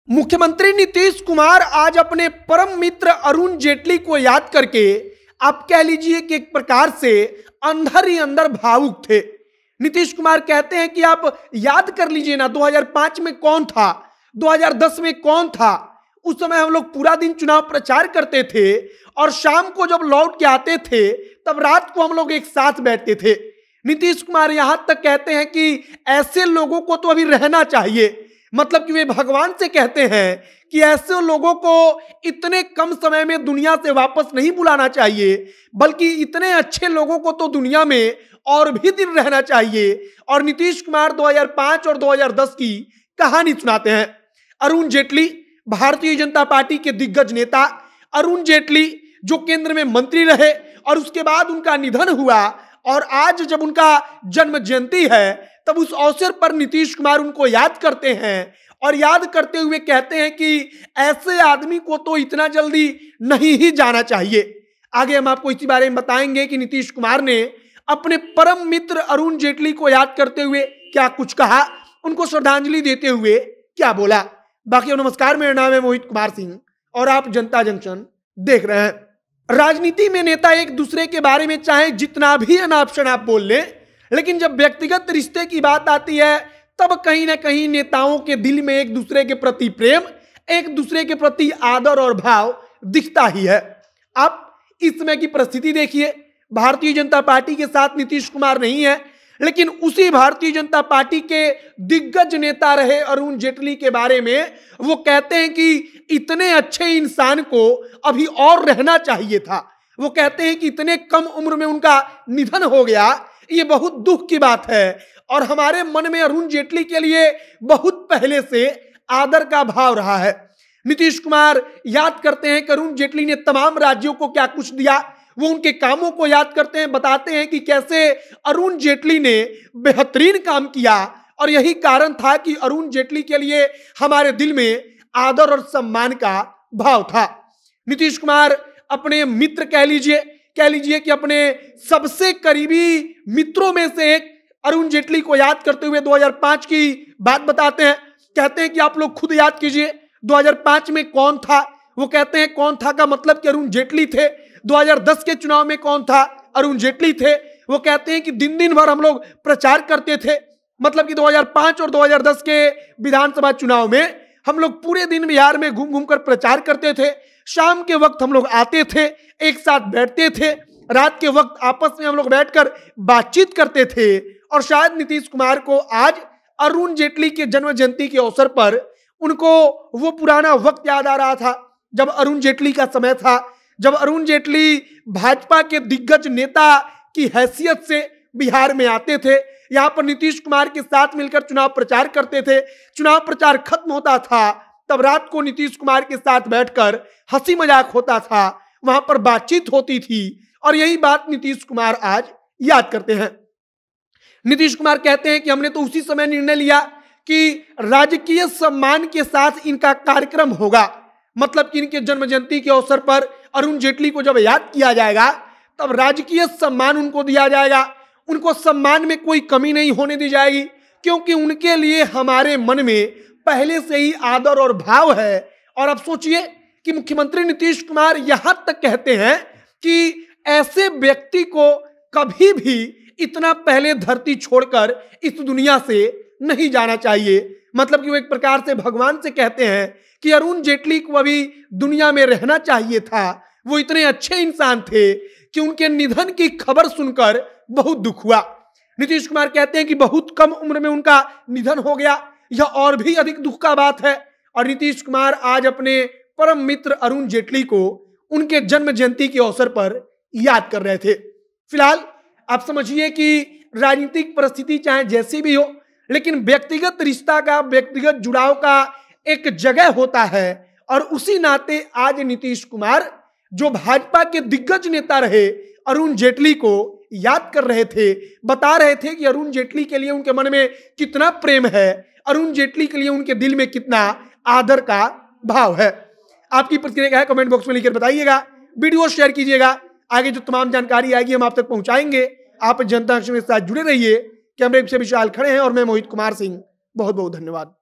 मुख्यमंत्री नीतीश कुमार आज अपने परम मित्र अरुण जेटली को याद करके आप कह लीजिए कि एक प्रकार से अंदर ही अंदर भावुक थे। नीतीश कुमार कहते हैं कि आप याद कर लीजिए ना, 2005 में कौन था, 2010 में कौन था। उस समय हम लोग पूरा दिन चुनाव प्रचार करते थे और शाम को जब लौट के आते थे तब रात को हम लोग एक साथ बैठते थे। नीतीश कुमार यहां तक कहते हैं कि ऐसे लोगों को तो अभी रहना चाहिए, मतलब कि वे भगवान से कहते हैं कि ऐसे लोगों को इतने कम समय में दुनिया से वापस नहीं बुलाना चाहिए, बल्कि इतने अच्छे लोगों को तो दुनिया में और भी दिन रहना चाहिए। और नीतीश कुमार 2005 और 2010 की कहानी सुनाते हैं। अरुण जेटली भारतीय जनता पार्टी के दिग्गज नेता, अरुण जेटली जो केंद्र में मंत्री रहे और उसके बाद उनका निधन हुआ और आज जब उनका जन्म जयंती है तब उस अवसर पर नीतीश कुमार उनको याद करते हैं और याद करते हुए कहते हैं कि ऐसे आदमी को तो इतना जल्दी नहीं ही जाना चाहिए। आगे हम आपको इसी बारे में बताएंगे कि नीतीश कुमार ने अपने परम मित्र अरुण जेटली को याद करते हुए क्या कुछ कहा, उनको श्रद्धांजलि देते हुए क्या बोला। बाकी नमस्कार, मेरा नाम है मोहित कुमार सिंह और आप जनता जंक्शन देख रहे हैं। राजनीति में नेता एक दूसरे के बारे में चाहे जितना भी अनापशनाप आप बोल लें, लेकिन जब व्यक्तिगत रिश्ते की बात आती है तब कहीं ना कहीं नेताओं के दिल में एक दूसरे के प्रति प्रेम, एक दूसरे के प्रति आदर और भाव दिखता ही है। आप इस समय की परिस्थिति देखिए, भारतीय जनता पार्टी के साथ नीतीश कुमार नहीं है, लेकिन उसी भारतीय जनता पार्टी के दिग्गज नेता रहे अरुण जेटली के बारे में वो कहते हैं कि इतने अच्छे इंसान को अभी और रहना चाहिए था। वो कहते हैं कि इतने कम उम्र में उनका निधन हो गया, ये बहुत दुख की बात है और हमारे मन में अरुण जेटली के लिए बहुत पहले से आदर का भाव रहा है। नीतीश कुमार याद करते हैं कि अरुण जेटली ने तमाम राज्यों को क्या कुछ दिया, वो उनके कामों को याद करते हैं, बताते हैं कि कैसे अरुण जेटली ने बेहतरीन काम किया और यही कारण था कि अरुण जेटली के लिए हमारे दिल में आदर और सम्मान का भाव था। नीतीश कुमार अपने मित्र कह लीजिए कि अपने सबसे करीबी मित्रों में से एक अरुण जेटली को याद करते हुए 2005 की बात बताते हैं। कहते हैं कि आप लोग खुद याद कीजिए 2005 में कौन था। वो कहते हैं कौन था का मतलब कि अरुण जेटली थे। 2010 के चुनाव में कौन था, अरुण जेटली थे। वो कहते हैं कि दिन दिन भर हम लोग प्रचार करते थे, मतलब कि 2005 और 2010 के विधानसभा चुनाव में हम लोग पूरे दिन बिहार में घूम घूम कर प्रचार करते थे। शाम के वक्त हम लोग आते थे, एक साथ बैठते थे, रात के वक्त आपस में हम लोग बैठकर बातचीत करते थे। और शायद नीतीश कुमार को आज अरुण जेटली के जन्म जयंती के अवसर पर उनको वो पुराना वक्त याद आ रहा था जब अरुण जेटली का समय था, जब अरुण जेटली भाजपा के दिग्गज नेता की हैसियत से बिहार में आते थे, यहाँ पर नीतीश कुमार के साथ मिलकर चुनाव प्रचार करते थे। चुनाव प्रचार खत्म होता था तब रात को नीतीश कुमार के साथ बैठकर हंसी मजाक होता था, वहां पर बातचीत होती थी और यही बात नीतीश कुमार आज याद करते हैं। नीतीश कुमार कहते हैं कि हमने तो उसी समय निर्णय लिया कि राजकीय सम्मान के साथ इनका कार्यक्रम होगा, मतलब कि इनके जन्म जयंती के अवसर पर अरुण जेटली को जब याद किया जाएगा तब राजकीय सम्मान उनको दिया जाएगा। उनको सम्मान में कोई कमी नहीं होने दी जाएगी, क्योंकि उनके लिए हमारे मन में पहले से ही आदर और भाव है। और अब सोचिए कि मुख्यमंत्री नीतीश कुमार यहां तक कहते हैं कि ऐसे व्यक्ति को कभी भी इतना पहले धरती छोड़कर इस दुनिया से नहीं जाना चाहिए। मतलब कि वो एक प्रकार से भगवान से कहते हैं कि अरुण जेटली को अभी दुनिया में रहना चाहिए था। वो इतने अच्छे इंसान थे कि उनके निधन की खबर सुनकर बहुत दुख हुआ। नीतीश कुमार कहते हैं कि बहुत कम उम्र में उनका निधन हो गया, यह और भी अधिक दुख का बात है। और नीतीश कुमार आज अपने परम मित्र अरुण जेटली को उनके जन्म जयंती के अवसर पर याद कर रहे थे। फिलहाल आप समझिए कि राजनीतिक परिस्थिति चाहे जैसी भी हो, लेकिन व्यक्तिगत रिश्ता का, व्यक्तिगत जुड़ाव का एक जगह होता है और उसी नाते आज नीतीश कुमार जो भाजपा के दिग्गज नेता रहे अरुण जेटली को याद कर रहे थे, बता रहे थे कि अरुण जेटली के लिए उनके मन में कितना प्रेम है, अरुण जेटली के लिए उनके दिल में कितना आदर का भाव है। आपकी प्रतिक्रिया क्या है कमेंट बॉक्स में लिखकर बताइएगा। वीडियो शेयर कीजिएगा, आगे जो तमाम जानकारी आएगी हम आप तक पहुंचाएंगे। आप जनता जंक्शन के साथ जुड़े रहिए। कैमरे से विशाल खड़े हैं और मैं मोहित कुमार सिंह। बहुत बहुत धन्यवाद।